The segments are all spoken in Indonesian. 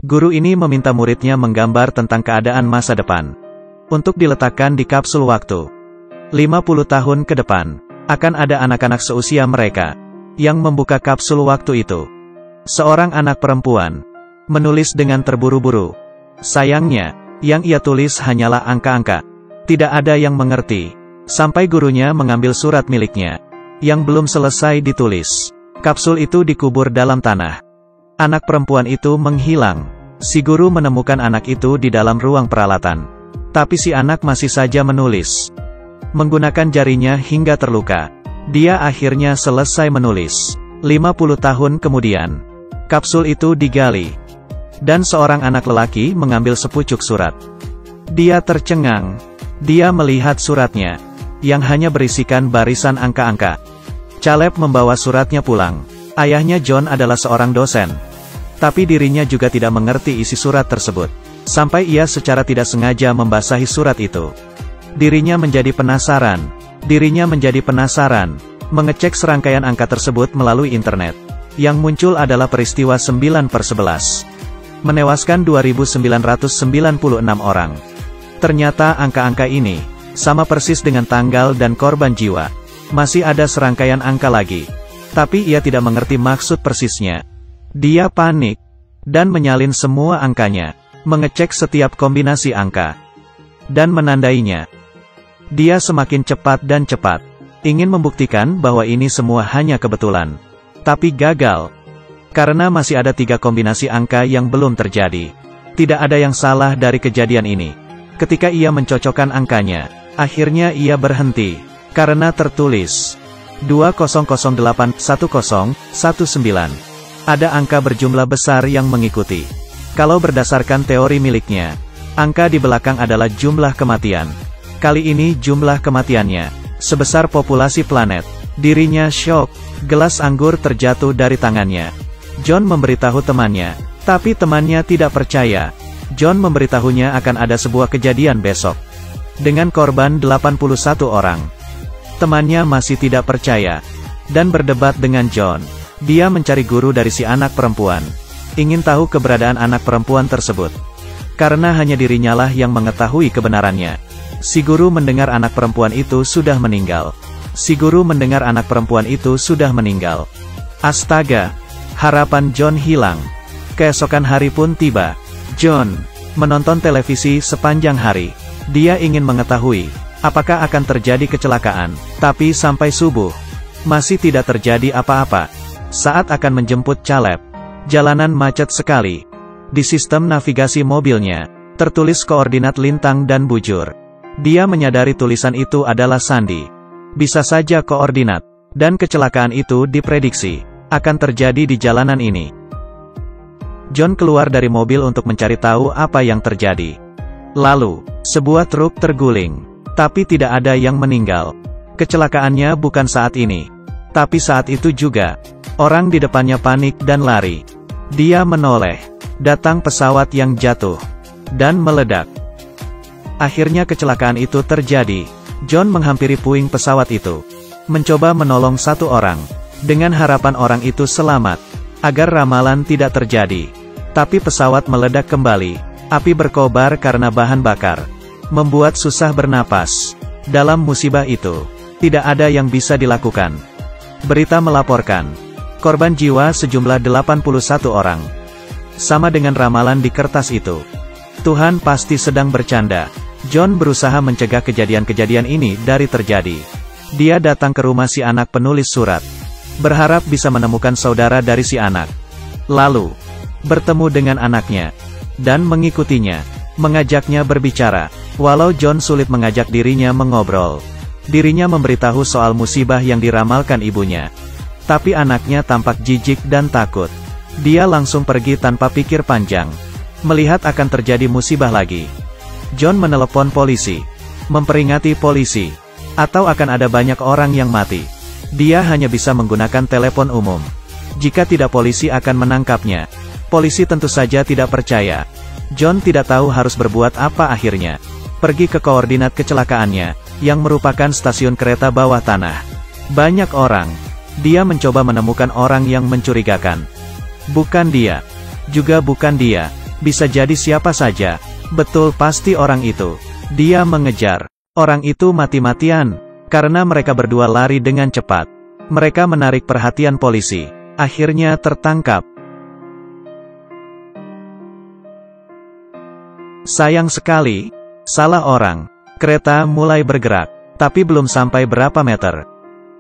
Guru ini meminta muridnya menggambar tentang keadaan masa depan. Untuk diletakkan di kapsul waktu. 50 tahun ke depan, akan ada anak-anak seusia mereka, yang membuka kapsul waktu itu. Seorang anak perempuan, menulis dengan terburu-buru. Sayangnya, yang ia tulis hanyalah angka-angka. Tidak ada yang mengerti. Sampai gurunya mengambil surat miliknya, yang belum selesai ditulis. Kapsul itu dikubur dalam tanah. Anak perempuan itu menghilang. Si guru menemukan anak itu di dalam ruang peralatan. Tapi si anak masih saja menulis. Menggunakan jarinya hingga terluka. Dia akhirnya selesai menulis. 50 tahun kemudian, kapsul itu digali. Dan seorang anak lelaki mengambil sepucuk surat. Dia tercengang. Dia melihat suratnya, yang hanya berisikan barisan angka-angka. Caleb membawa suratnya pulang. Ayahnya John adalah seorang dosen. Tapi dirinya juga tidak mengerti isi surat tersebut. Sampai ia secara tidak sengaja membasahi surat itu. Dirinya menjadi penasaran. Mengecek serangkaian angka tersebut melalui internet. Yang muncul adalah peristiwa 9/11. Menewaskan 2.996 orang. Ternyata angka-angka ini, sama persis dengan tanggal dan korban jiwa. Masih ada serangkaian angka lagi. Tapi ia tidak mengerti maksud persisnya. Dia panik. Dan menyalin semua angkanya. Mengecek setiap kombinasi angka. Dan menandainya. Dia semakin cepat dan cepat. Ingin membuktikan bahwa ini semua hanya kebetulan. Tapi gagal. Karena masih ada 3 kombinasi angka yang belum terjadi. Tidak ada yang salah dari kejadian ini. Ketika ia mencocokkan angkanya, akhirnya ia berhenti. Karena tertulis 20081019. Ada angka berjumlah besar yang mengikuti. Kalau berdasarkan teori miliknya, angka di belakang adalah jumlah kematian. Kali ini jumlah kematiannya sebesar populasi planet. Dirinya syok. Gelas anggur terjatuh dari tangannya. John memberitahu temannya, tapi temannya tidak percaya. John memberitahunya akan ada sebuah kejadian besok. Dengan korban 81 orang. Temannya masih tidak percaya. Dan berdebat dengan John. Dia mencari guru dari si anak perempuan. Ingin tahu keberadaan anak perempuan tersebut. Karena hanya dirinyalah yang mengetahui kebenarannya. Si guru mendengar anak perempuan itu sudah meninggal. Astaga! Harapan John hilang. Keesokan hari pun tiba. John menonton televisi sepanjang hari. Dia ingin mengetahui apakah akan terjadi kecelakaan. Tapi sampai subuh, masih tidak terjadi apa-apa. Saat akan menjemput Caleb, jalanan macet sekali. Di sistem navigasi mobilnya, tertulis koordinat lintang dan bujur. Dia menyadari tulisan itu adalah sandi. Bisa saja koordinat. Dan kecelakaan itu diprediksi akan terjadi di jalanan ini. John keluar dari mobil untuk mencari tahu apa yang terjadi. Lalu, sebuah truk terguling. Tapi tidak ada yang meninggal. Kecelakaannya bukan saat ini. Tapi saat itu juga, orang di depannya panik dan lari. Dia menoleh. Datang pesawat yang jatuh. Dan meledak. Akhirnya kecelakaan itu terjadi. John menghampiri puing pesawat itu. Mencoba menolong satu orang. Dengan harapan orang itu selamat. Agar ramalan tidak terjadi. Tapi pesawat meledak kembali. Api berkobar karena bahan bakar. Membuat susah bernapas. Dalam musibah itu, tidak ada yang bisa dilakukan. Berita melaporkan. Korban jiwa sejumlah 81 orang. Sama dengan ramalan di kertas itu. Tuhan pasti sedang bercanda. John berusaha mencegah kejadian-kejadian ini dari terjadi. Dia datang ke rumah si anak penulis surat. Berharap bisa menemukan saudara dari si anak. Lalu, bertemu dengan anaknya. Dan mengikutinya. Mengajaknya berbicara. Walau John sulit mengajak dirinya mengobrol. Dirinya memberitahu soal musibah yang diramalkan ibunya. Tapi anaknya tampak jijik dan takut. Dia langsung pergi tanpa pikir panjang. Melihat akan terjadi musibah lagi. John menelepon polisi. Memperingati polisi. Atau akan ada banyak orang yang mati. Dia hanya bisa menggunakan telepon umum. Jika tidak polisi akan menangkapnya. Polisi tentu saja tidak percaya. John tidak tahu harus berbuat apa akhirnya. Pergi ke koordinat kecelakaannya, yang merupakan stasiun kereta bawah tanah. Banyak orang. Dia mencoba menemukan orang yang mencurigakan. Bukan dia. Juga bukan dia. Bisa jadi siapa saja. Betul, pasti orang itu. Dia mengejar orang itu mati-matian. Karena mereka berdua lari dengan cepat. Mereka menarik perhatian polisi. Akhirnya tertangkap. Sayang sekali. Salah orang. Kereta mulai bergerak. Tapi belum sampai berapa meter.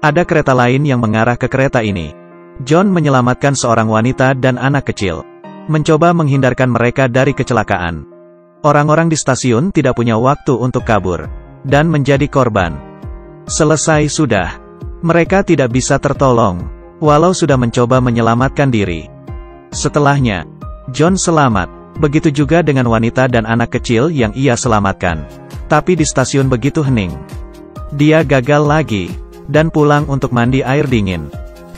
Ada kereta lain yang mengarah ke kereta ini. John menyelamatkan seorang wanita dan anak kecil. Mencoba menghindarkan mereka dari kecelakaan. Orang-orang di stasiun tidak punya waktu untuk kabur. Dan menjadi korban. Selesai sudah. Mereka tidak bisa tertolong. Walau sudah mencoba menyelamatkan diri. Setelahnya, John selamat. Begitu juga dengan wanita dan anak kecil yang ia selamatkan. Tapi di stasiun begitu hening. Dia gagal lagi. Dan pulang untuk mandi air dingin.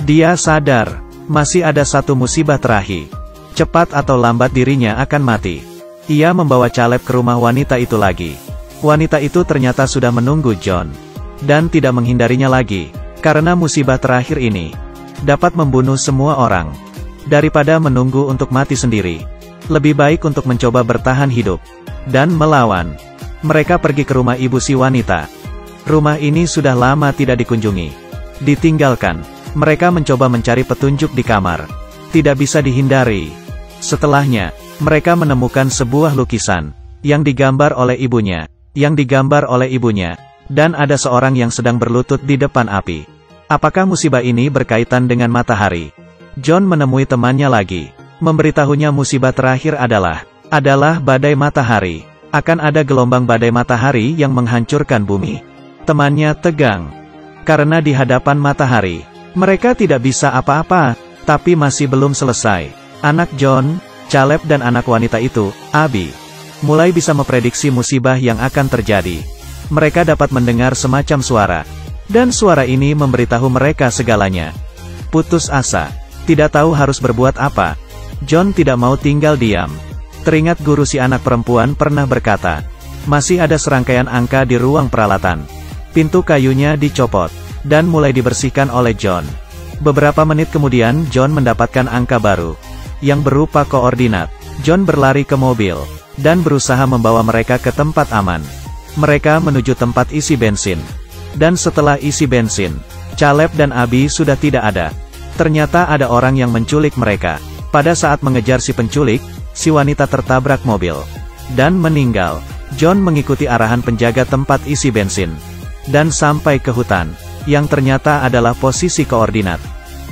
Dia sadar, masih ada satu musibah terakhir. Cepat atau lambat dirinya akan mati. Ia membawa Caleb ke rumah wanita itu lagi. Wanita itu ternyata sudah menunggu John. Dan tidak menghindarinya lagi. Karena musibah terakhir ini dapat membunuh semua orang. Daripada menunggu untuk mati sendiri. Lebih baik untuk mencoba bertahan hidup. Dan melawan. Mereka pergi ke rumah ibu si wanita. Rumah ini sudah lama tidak dikunjungi. Ditinggalkan. Mereka mencoba mencari petunjuk di kamar. Tidak bisa dihindari. Setelahnya, mereka menemukan sebuah lukisan. Yang digambar oleh ibunya. Dan ada seorang yang sedang berlutut di depan api. Apakah musibah ini berkaitan dengan matahari? John menemui temannya lagi. Memberitahunya musibah terakhir adalah badai matahari. Akan ada gelombang badai matahari yang menghancurkan bumi. Temannya tegang. Karena di hadapan matahari, mereka tidak bisa apa-apa. Tapi masih belum selesai. Anak John, Caleb dan anak wanita itu, Abby, mulai bisa memprediksi musibah yang akan terjadi. Mereka dapat mendengar semacam suara. Dan suara ini memberitahu mereka segalanya. Putus asa. Tidak tahu harus berbuat apa. John tidak mau tinggal diam. Teringat guru si anak perempuan pernah berkata, masih ada serangkaian angka di ruang peralatan. Pintu kayunya dicopot, dan mulai dibersihkan oleh John. Beberapa menit kemudian John mendapatkan angka baru, yang berupa koordinat. John berlari ke mobil, dan berusaha membawa mereka ke tempat aman. Mereka menuju tempat isi bensin. Dan setelah isi bensin, Caleb dan Abby sudah tidak ada. Ternyata ada orang yang menculik mereka. Pada saat mengejar si penculik, si wanita tertabrak mobil. Dan meninggal. John mengikuti arahan penjaga tempat isi bensin. Dan sampai ke hutan, yang ternyata adalah posisi koordinat.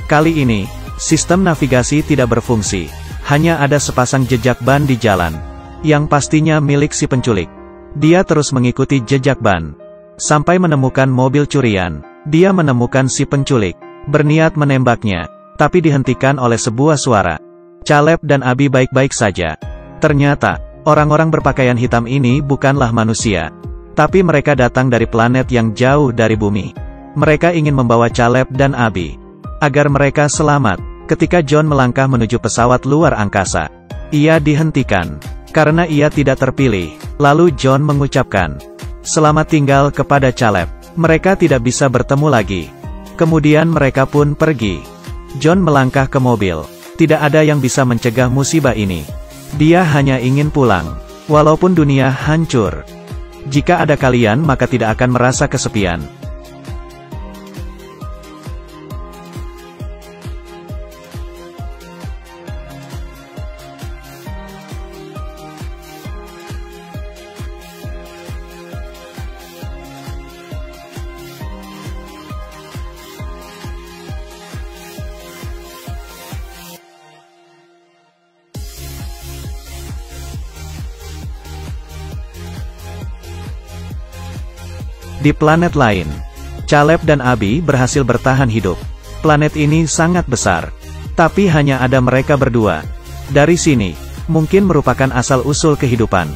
Kali ini, sistem navigasi tidak berfungsi. Hanya ada sepasang jejak ban di jalan. Yang pastinya milik si penculik. Dia terus mengikuti jejak ban. Sampai menemukan mobil curian. Dia menemukan si penculik. Berniat menembaknya. Tapi dihentikan oleh sebuah suara. Caleb dan Abby baik-baik saja. Ternyata, orang-orang berpakaian hitam ini bukanlah manusia. Tapi mereka datang dari planet yang jauh dari bumi. Mereka ingin membawa Caleb dan Abby. Agar mereka selamat. Ketika John melangkah menuju pesawat luar angkasa. Ia dihentikan. Karena ia tidak terpilih. Lalu John mengucapkan, selamat tinggal kepada Caleb. Mereka tidak bisa bertemu lagi. Kemudian mereka pun pergi. John melangkah ke mobil. Tidak ada yang bisa mencegah musibah ini. Dia hanya ingin pulang. Walaupun dunia hancur. Jika ada kalian maka tidak akan merasa kesepian. Di planet lain, Caleb dan Abby berhasil bertahan hidup. Planet ini sangat besar. Tapi hanya ada mereka berdua. Dari sini, mungkin merupakan asal-usul kehidupan.